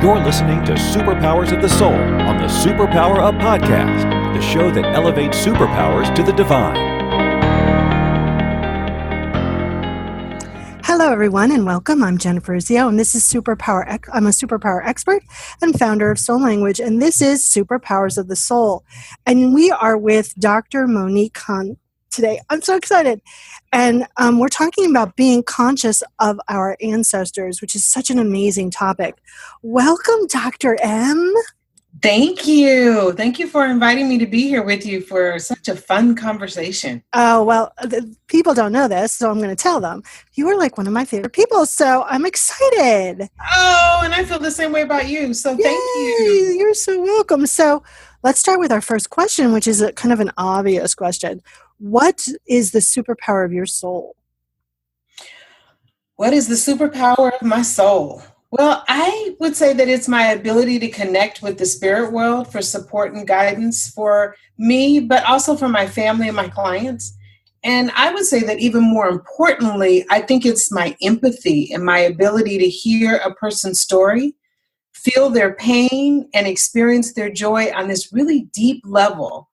You're listening to Superpowers of the Soul on the Superpower Up Podcast, the show that elevates superpowers to the divine. Hello, everyone, and welcome. I'm Jennifer Urezzio, and this is Superpower. I'm a superpower expert and founder of Soul Language, and this is Superpowers of the Soul. And we are with Dr. Monique Hunt today. I'm so excited. And we're talking about being conscious of our ancestors, which is such an amazing topic. Welcome, Dr. M. Thank you. Thank you for inviting me to be here with you for such a fun conversation. Oh, well, people don't know this, so I'm going to tell them. You are like one of my favorite people, so I'm excited. Oh, and I feel the same way about you, so Yay, thank you. You're so welcome. So let's start with our first question, which is a kind of an obvious question. What is the superpower of your soul? What is the superpower of my soul? Well, I would say that it's my ability to connect with the spirit world for support and guidance for me, but also for my family and my clients. And I would say that even more importantly, I think it's my empathy and my ability to hear a person's story, feel their pain, and experience their joy on this really deep level.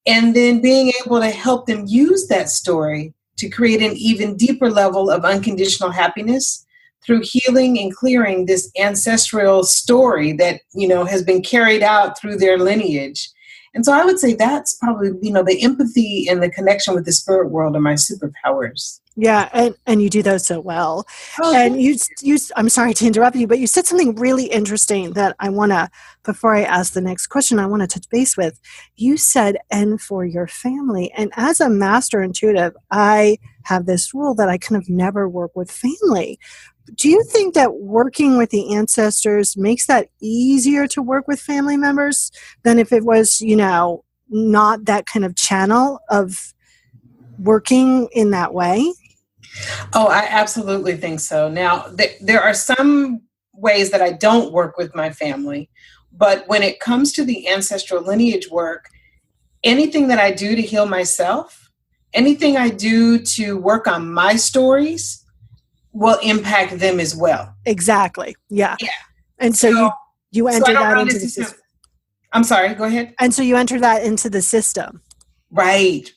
And then being able to help them use that story to create an even deeper level of unconditional happiness through healing and clearing this ancestral story that, has been carried out through their lineage. And so I would say that's probably, the empathy and the connection with the spirit world are my superpowers. Yeah, and you do those so well. Oh, and you, I'm sorry to interrupt you, but you said something really interesting that I want to, before I ask the next question, I want to touch base with. You said, and for your family. And as a master intuitive, I have this rule that I kind of never work with family. Do you think that working with the ancestors makes that easier to work with family members than if it was, not that kind of channel of working in that way? Oh, I absolutely think so. Now, there are some ways that I don't work with my family, but when it comes to the ancestral lineage work, anything that I do to heal myself, anything I do to work on my stories will impact them as well. Exactly. Yeah. Yeah. And so you enter that into the system. I'm sorry, go ahead. And so you enter that into the system. Right.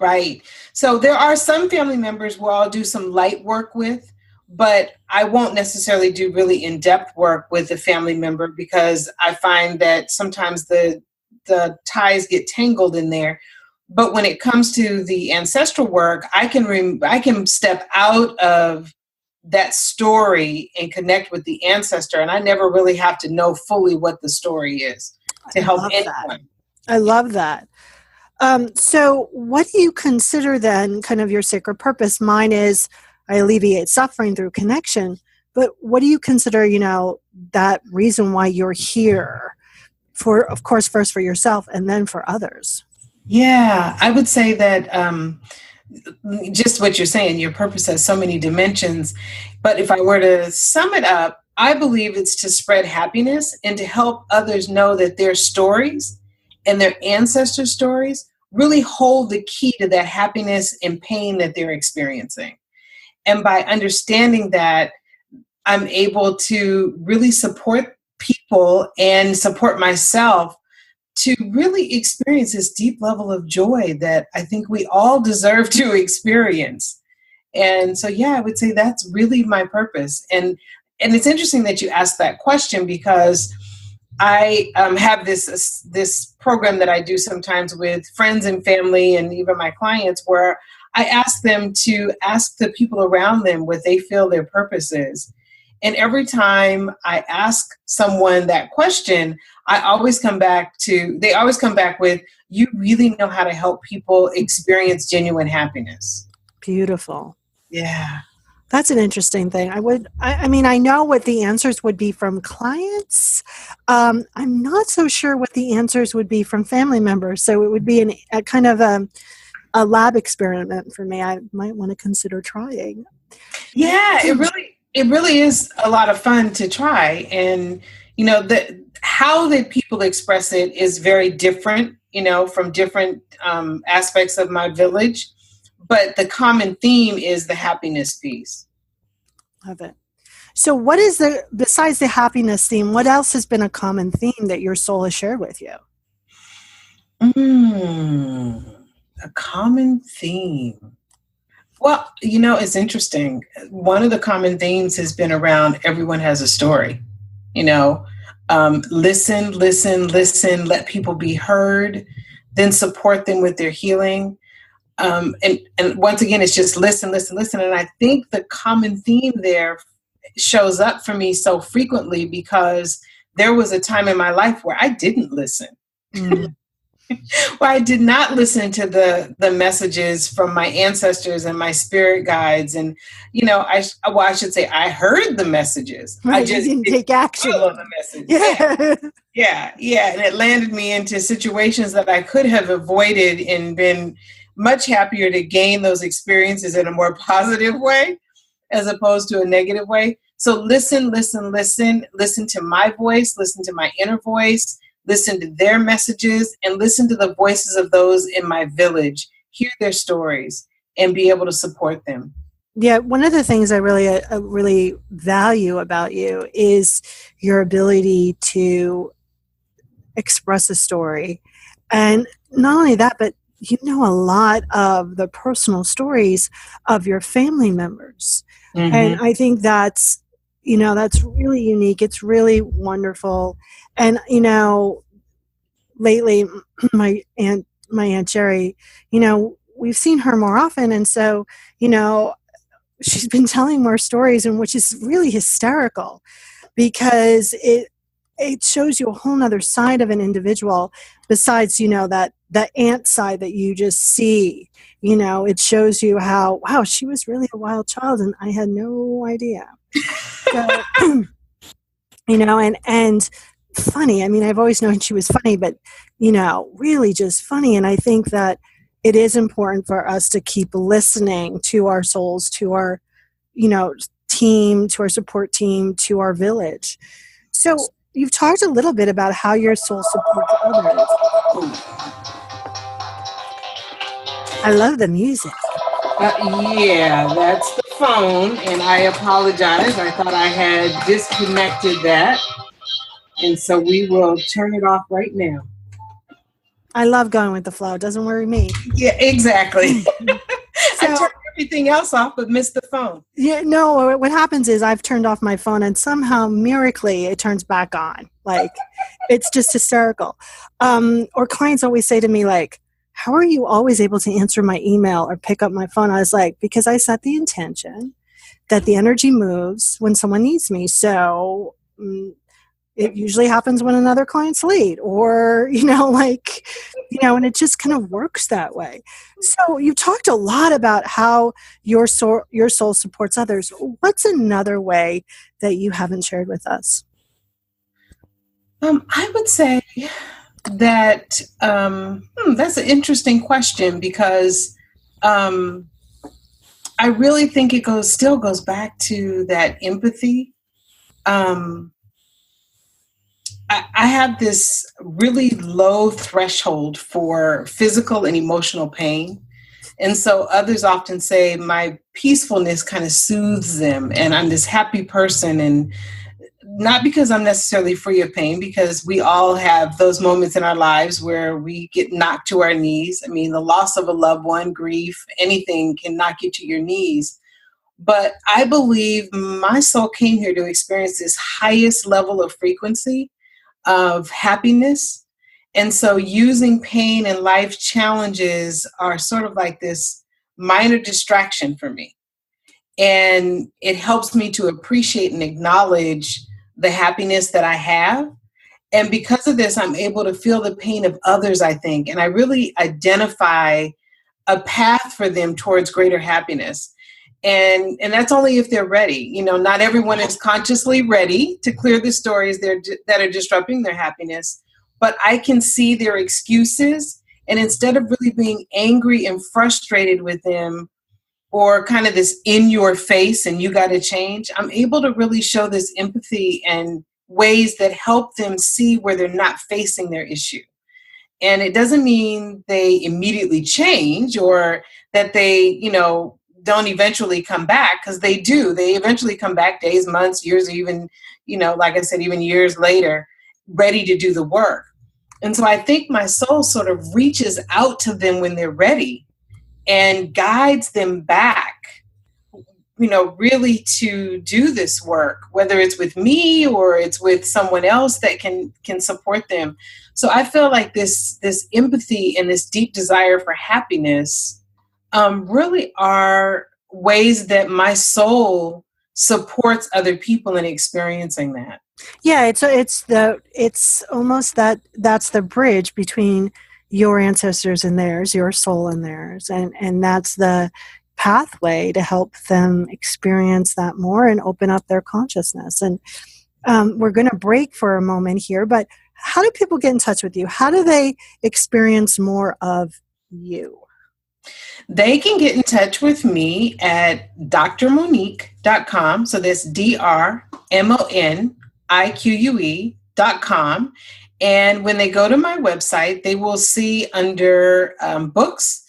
So there are some family members where I'll do some light work with, but I won't necessarily do really in-depth work with a family member because I find that sometimes the ties get tangled in there. But when it comes to the ancestral work, I can step out of that story and connect with the ancestor, and I never really have to know fully what the story is to help anyone. I love that. So what do you consider then kind of your sacred purpose? Mine is I alleviate suffering through connection, but what do you consider, that reason why you're here for, of course, first for yourself and then for others? Yeah, I would say that just what you're saying, your purpose has so many dimensions, but if I were to sum it up, I believe it's to spread happiness and to help others know that their stories and their ancestor stories really hold the key to that happiness and pain that they're experiencing. And by understanding that, I'm able to really support people and support myself to really experience this deep level of joy that I think we all deserve to experience. And so, I would say that's really my purpose. And it's interesting that you asked that question because I have this program that I do sometimes with friends and family and even my clients where I ask them to ask the people around them what they feel their purpose is. And every time I ask someone that question, they always come back with, you really know how to help people experience genuine happiness. Beautiful. Yeah. That's an interesting thing. I know what the answers would be from clients. I'm not so sure what the answers would be from family members. So it would be a kind of a lab experiment for me. I might want to consider trying. Yeah, it really is a lot of fun to try. And, how the people express it is very different, from different aspects of my village. But the common theme is the happiness piece. Love it. So what is besides the happiness theme, what else has been a common theme that your soul has shared with you? A common theme. Well, it's interesting. One of the common themes has been around everyone has a story. Listen, let people be heard, then support them with their healing. And once again, it's just listen. And I think the common theme there shows up for me so frequently because there was a time in my life where I didn't listen. Where I did not listen to the messages from my ancestors and my spirit guides. And, I should say I heard the messages. Right, I just didn't take action. Follow the message. Yeah. Yeah. And it landed me into situations that I could have avoided and been much happier to gain those experiences in a more positive way as opposed to a negative way. So listen to my voice, listen to my inner voice, listen to their messages, and listen to the voices of those in my village, hear their stories, and be able to support them. Yeah, one of the things I really value about you is your ability to express a story. And not only that, but you know a lot of the personal stories of your family members. Mm-hmm. And I think that's really unique. It's really wonderful. And, lately, my Aunt Jerry, we've seen her more often. And so, she's been telling more stories, and which is really hysterical because it shows you a whole nother side of an individual besides, that aunt side that you just see. It shows you how, wow, she was really a wild child and I had no idea. So, and funny. I mean, I've always known she was funny, but, really just funny. And I think that it is important for us to keep listening to our souls, to our, team, to our support team, to our village. So you've talked a little bit about how your soul supports others. I love the music. Yeah, that's the phone, and I apologize. I thought I had disconnected that. And so we will turn it off right now. I love going with the flow. It doesn't worry me. Yeah, exactly. I turned everything else off but missed the phone. Yeah, no, what happens is I've turned off my phone and somehow, miraculously, it turns back on. Like, it's just hysterical. Or clients always say to me, like, how are you always able to answer my email or pick up my phone? I was like, because I set the intention that the energy moves when someone needs me. So it usually happens when another client's late or, and it just kind of works that way. So you've talked a lot about how your soul supports others. What's another way that you haven't shared with us? I would say that that's an interesting question because I really think it still goes back to that empathy. I have this really low threshold for physical and emotional pain. And so others often say my peacefulness kind of soothes them and I'm this happy person, and not because I'm necessarily free of pain, because we all have those moments in our lives where we get knocked to our knees. I mean, the loss of a loved one, grief, anything can knock you to your knees. But I believe my soul came here to experience this highest level of frequency of happiness. And so using pain and life challenges are sort of like this minor distraction for me. And it helps me to appreciate and acknowledge the happiness that I have. And because of this, I'm able to feel the pain of others, I think. And I really identify a path for them towards greater happiness. And that's only if they're ready. Not everyone is consciously ready to clear the stories that are disrupting their happiness. But I can see their excuses. And instead of really being angry and frustrated with them, or kind of this in your face and you got to change, I'm able to really show this empathy and ways that help them see where they're not facing their issue. And it doesn't mean they immediately change or that they, don't eventually come back, because they do. They eventually come back days, months, years, or even, like I said, even years later, ready to do the work. And so I think my soul sort of reaches out to them when they're ready and guides them back, really to do this work, whether it's with me or it's with someone else that can support them. So I feel like this empathy and this deep desire for happiness really are ways that my soul supports other people in experiencing that. Yeah, it's almost that's the bridge between your ancestors and theirs, your soul and theirs, and that's the pathway to help them experience that more and open up their consciousness. And we're going to break for a moment here, but how do people get in touch with you? How do they experience more of you? They can get in touch with me at drmonique.com. So that's drmonique.com. And when they go to my website, they will see under books,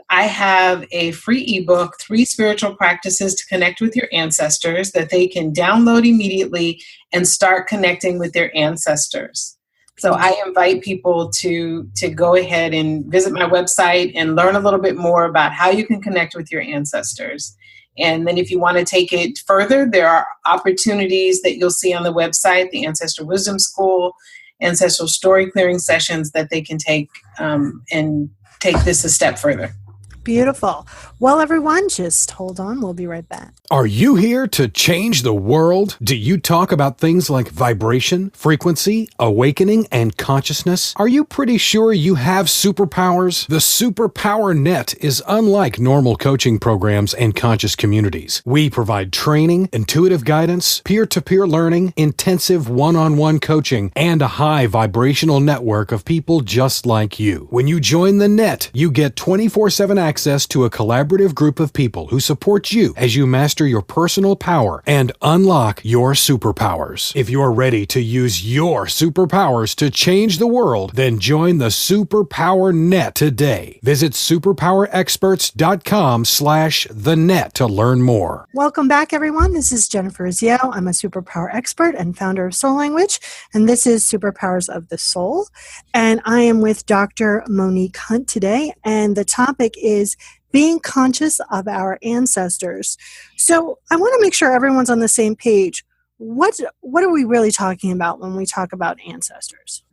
I have a free ebook, 3 Spiritual Practices to Connect with Your Ancestors, that they can download immediately and start connecting with their ancestors. So I invite people to go ahead and visit my website and learn a little bit more about how you can connect with your ancestors. And then if you want to take it further, there are opportunities that you'll see on the website, the Ancestor Wisdom School, ancestral story clearing sessions that they can take and take this a step further. Beautiful. Well, everyone, just hold on. We'll be right back. Are you here to change the world? Do you talk about things like vibration, frequency, awakening, and consciousness? Are you pretty sure you have superpowers? The Superpower Net is unlike normal coaching programs and conscious communities. We provide training, intuitive guidance, peer-to-peer learning, intensive one-on-one coaching, and a high vibrational network of people just like you. When you join the net, you get 24/7 access to a collaborative group of people who support you as you master your personal power and unlock your superpowers. If you're ready to use your superpowers to change the world, then join the Superpower Net today. Visit superpowerexperts.com/thenet to learn more. Welcome back, everyone. This is Jennifer Urezzio. I'm a superpower expert and founder of Soul Language, and this is Superpowers of the Soul. And I am with Dr. Monique Hunt today, and the topic is being conscious of our ancestors. So I want to make sure everyone's on the same page. What are we really talking about when we talk about ancestors?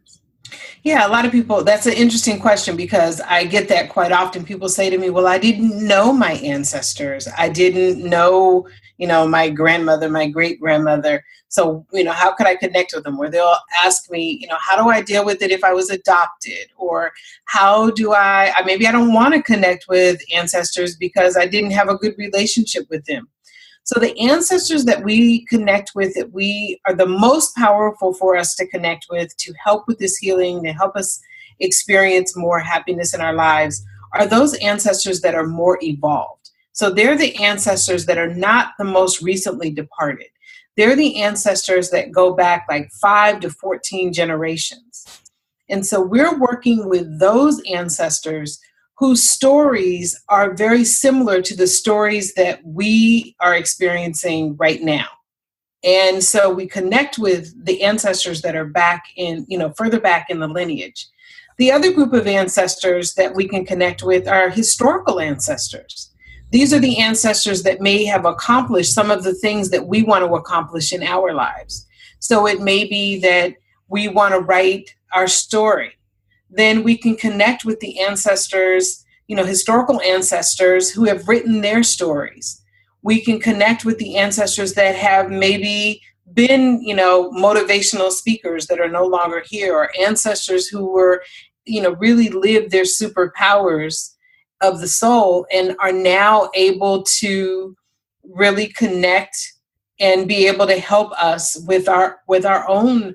Yeah, a lot of people, that's an interesting question, because I get that quite often. People say to me, well, I didn't know my ancestors. I didn't know, my grandmother, my great-grandmother. So, how could I connect with them? Or they'll ask me, how do I deal with it if I was adopted? Or how do maybe I don't want to connect with ancestors because I didn't have a good relationship with them. So the ancestors that we connect with, that we are the most powerful for us to connect with, to help with this healing, to help us experience more happiness in our lives, are those ancestors that are more evolved. So they're the ancestors that are not the most recently departed. They're the ancestors that go back like 5 to 14 generations. And so we're working with those ancestors whose stories are very similar to the stories that we are experiencing right now. And so we connect with the ancestors that are back in, further back in the lineage. The other group of ancestors that we can connect with are historical ancestors. These are the ancestors that may have accomplished some of the things that we want to accomplish in our lives. So it may be that we want to write our story. Then we can connect with the ancestors, historical ancestors who have written their stories. We can connect with the ancestors that have maybe been, motivational speakers that are no longer here, or ancestors who were, really lived their superpowers of the soul and are now able to really connect and be able to help us with our own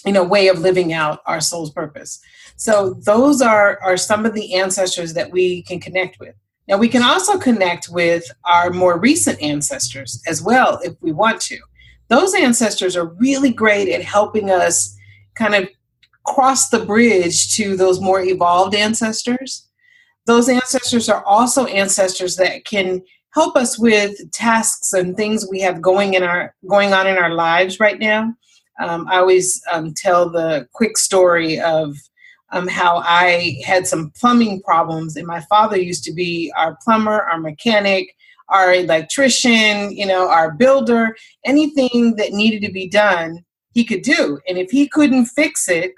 way of living out our soul's purpose. So those are some of the ancestors that we can connect with. Now we can also connect with our more recent ancestors as well if we want to. Those ancestors are really great at helping us kind of cross the bridge to those more evolved ancestors. those ancestors are also ancestors that can help us with tasks and things we have going on in our lives right now. I always tell the quick story of how I had some plumbing problems, and my father used to be our plumber, our mechanic, our electrician, our builder. Anything that needed to be done, he could do. And if he couldn't fix it,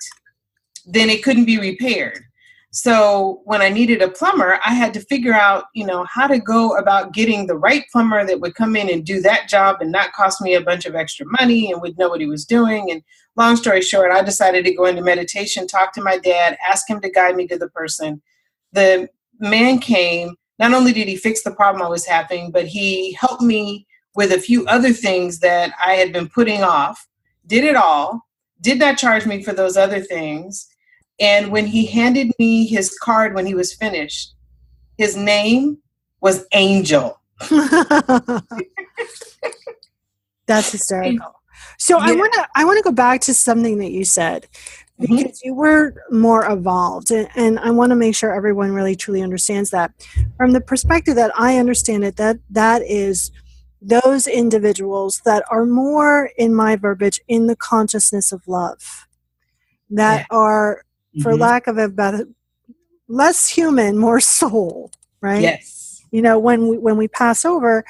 then it couldn't be repaired. So when I needed a plumber, I had to figure out, how to go about getting the right plumber that would come in and do that job and not cost me a bunch of extra money and would know what he was doing. And long story short, I decided to go into meditation, talk to my dad, ask him to guide me to the person. The man came. Not only did he fix the problem I was having, but he helped me with a few other things that I had been putting off, did it all, did not charge me for those other things. And when he handed me his card when he was finished, his name was Angel. That's hysterical. So yeah. I want to go back to something that you said, because you were more evolved, and I want to make sure everyone really truly understands that. From the perspective that I understand it, that is those individuals that are more, in my verbiage, in the consciousness of love, that are, for lack of a better, less human, more soul, right? Yes. When we pass over,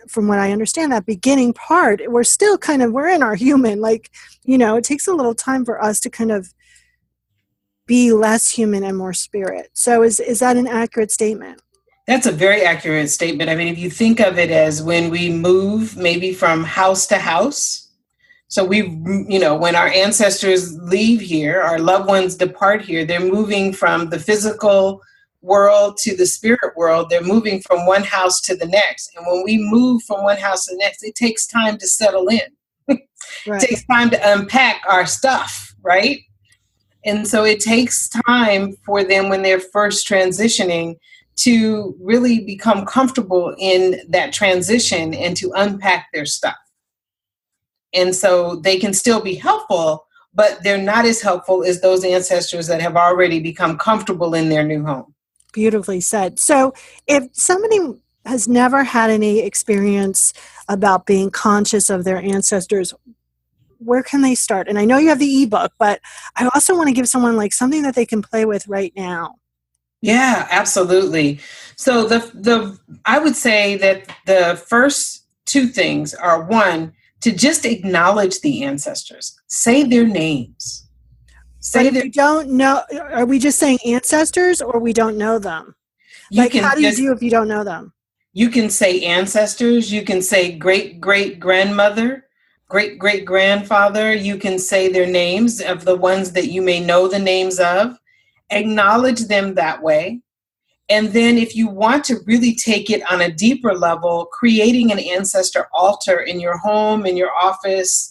from what I understand, that beginning part, we're still we're in our human, it takes a little time for us to kind of be less human and more spirit. So is that an accurate statement? That's a very accurate statement. I mean, if you think of it as when we move maybe from house to house, so when our ancestors leave here, our loved ones depart here, they're moving from the physical world to the spirit world. They're moving from one house to the next. And when we move from one house to the next, it takes time to settle in. Right. It takes time to unpack our stuff, right? And so it takes time for them when they're first transitioning to really become comfortable in that transition and to unpack their stuff. And so they can still be helpful, but they're not as helpful as those ancestors that have already become comfortable in their new home. Beautifully said. So if somebody has never had any experience about being conscious of their ancestors, where can they start? And I know you have the ebook, but I also want to give someone something that they can play with right now. Yeah, absolutely. So I would say that the first two things are, one, to just acknowledge the ancestors. Say their names. You don't know, are we just saying ancestors, or we don't know them? How do you do if you don't know them? You can say ancestors. You can say great-great-grandmother, great-great-grandfather. You can say their names of the ones that you may know the names of. Acknowledge them that way. And then if you want to really take it on a deeper level, creating an ancestor altar in your home, in your office.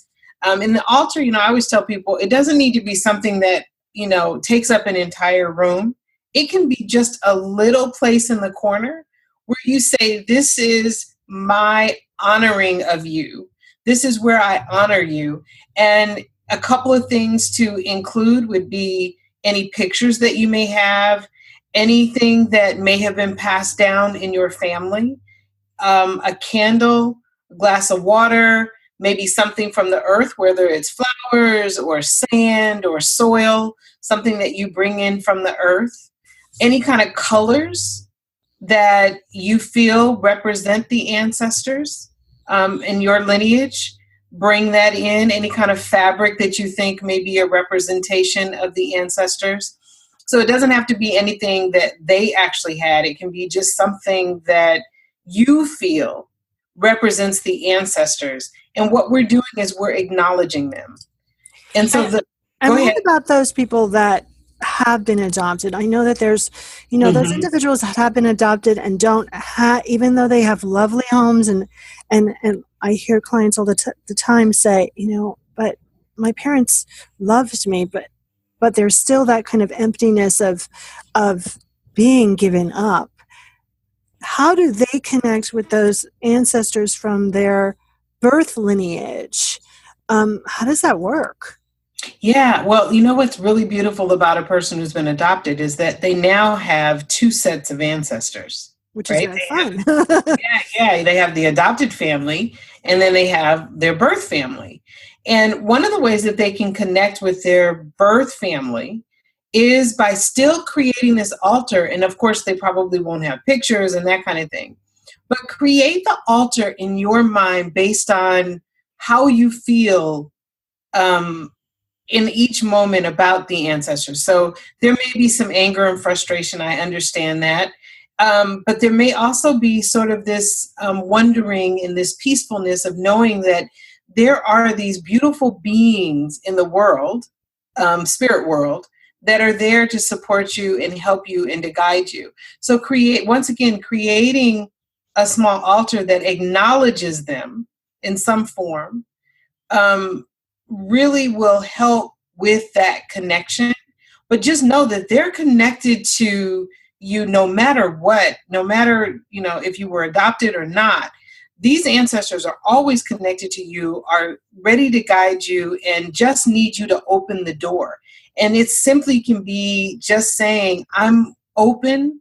In the altar, I always tell people, it doesn't need to be something that, takes up an entire room. It can be just a little place in the corner where you say, this is my honoring of you. This is where I honor you. And a couple of things to include would be any pictures that you may have, anything that may have been passed down in your family, a candle, a glass of water, maybe something from the earth, whether it's flowers or sand or soil, something that you bring in from the earth, any kind of colors that you feel represent the ancestors in your lineage. Bring that in, any kind of fabric that you think may be a representation of the ancestors. So it doesn't have to be anything that they actually had. It can be just something that you feel represents the ancestors. And what we're doing is we're acknowledging them. And so what about those people that have been adopted? I know that there's, those individuals that have been adopted and don't have, even though they have lovely homes, and I hear clients all the time say, but my parents loved me, but there's still that kind of emptiness of being given up. How do they connect with those ancestors from their birth lineage? How does that work? Yeah, well, you know what's really beautiful about a person who's been adopted is that they now have two sets of ancestors, Which is right? very fun. Yeah, they have the adopted family, and then they have their birth family. And one of the ways that they can connect with their birth family is by still creating this altar. And of course, they probably won't have pictures and that kind of thing. But create the altar in your mind based on how you feel in each moment about the ancestors. So there may be some anger and frustration. I understand that. But there may also be sort of this wondering and this peacefulness of knowing that there are these beautiful beings in the world, spirit world, that are there to support you and help you and to guide you. So creating a small altar that acknowledges them in some form really will help with that connection. But just know that they're connected to you no matter what, no matter, if you were adopted or not. These ancestors are always connected to you, are ready to guide you, and just need you to open the door. And it simply can be just saying, I'm open,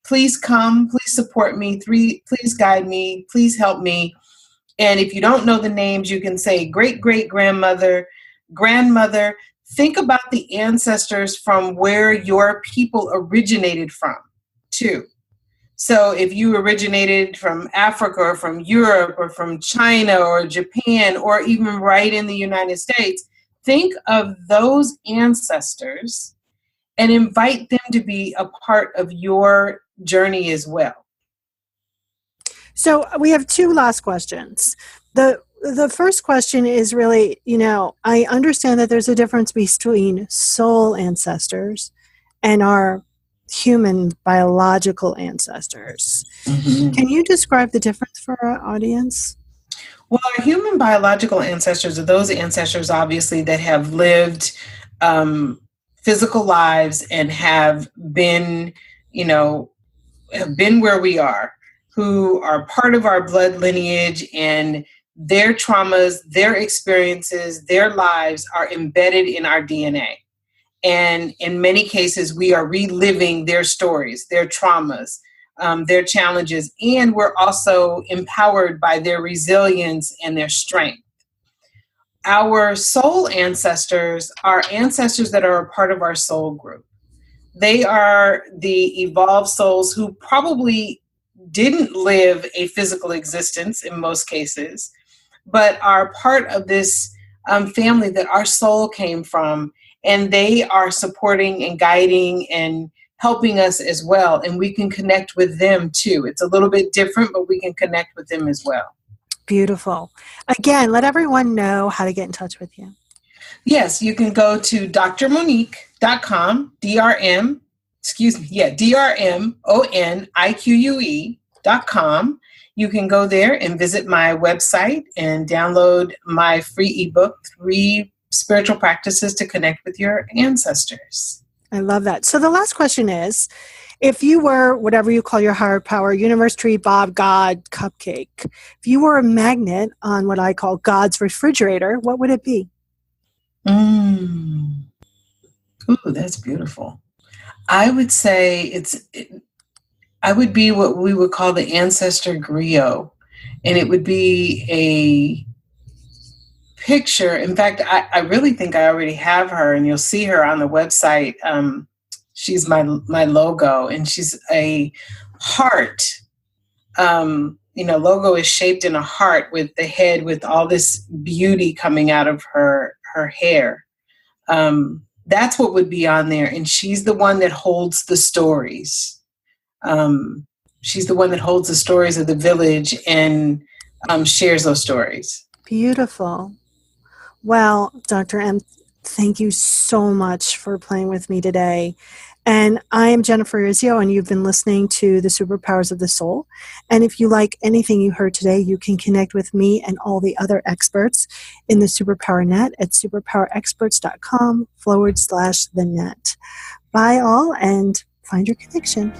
please come, please support me, please guide me, please help me. And if you don't know the names, you can say great-great-grandmother, grandmother. Think about the ancestors from where your people originated from, too. So if you originated from Africa or from Europe or from China or Japan or even right in the United States, think of those ancestors and invite them to be a part of your journey as well. So we have two last questions. The first question is really, I understand that there's a difference between soul ancestors and our human biological ancestors. Mm-hmm. Can you describe the difference for our audience? Well, our human biological ancestors are those ancestors, obviously, that have lived physical lives and have been where we are, who are part of our blood lineage, and their traumas, their experiences, their lives are embedded in our DNA. And in many cases, we are reliving their stories, their traumas, their challenges, and we're also empowered by their resilience and their strength. Our soul ancestors are ancestors that are a part of our soul group. They are the evolved souls who probably didn't live a physical existence in most cases, but are part of this family that our soul came from, and they are supporting and guiding and helping us as well, and we can connect with them too. It's a little bit different, but we can connect with them as well. Beautiful. Again, let everyone know how to get in touch with you. Yes, you can go to drmonique.com, drmonique.com. You can go there and visit my website and download my free ebook, 3 Spiritual Practices to Connect with Your Ancestors. I love that. So the last question is, if you were whatever you call your higher power, universe, tree, Bob, God, cupcake, if you were a magnet on what I call God's refrigerator, what would it be? Ooh, that's beautiful. I would say I would be what we would call the ancestor griot, and it would be a picture. In fact, I really think I already have her, and you'll see her on the website. She's my logo, and she's a heart. Logo is shaped in a heart with the head with all this beauty coming out of her hair. That's what would be on there, and she's the one that holds the stories. She's the one that holds the stories of the village and shares those stories. Beautiful. Well, Dr. M, thank you so much for playing with me today. And I am Jennifer Urezzio, and you've been listening to the Superpowers of the Soul. And if you like anything you heard today, you can connect with me and all the other experts in the Superpower Net at superpowerexperts.com/the net. Bye all, and find your connection.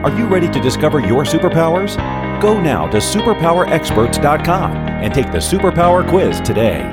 Are you ready to discover your superpowers? Go now to superpowerexperts.com and take the Superpower Quiz today.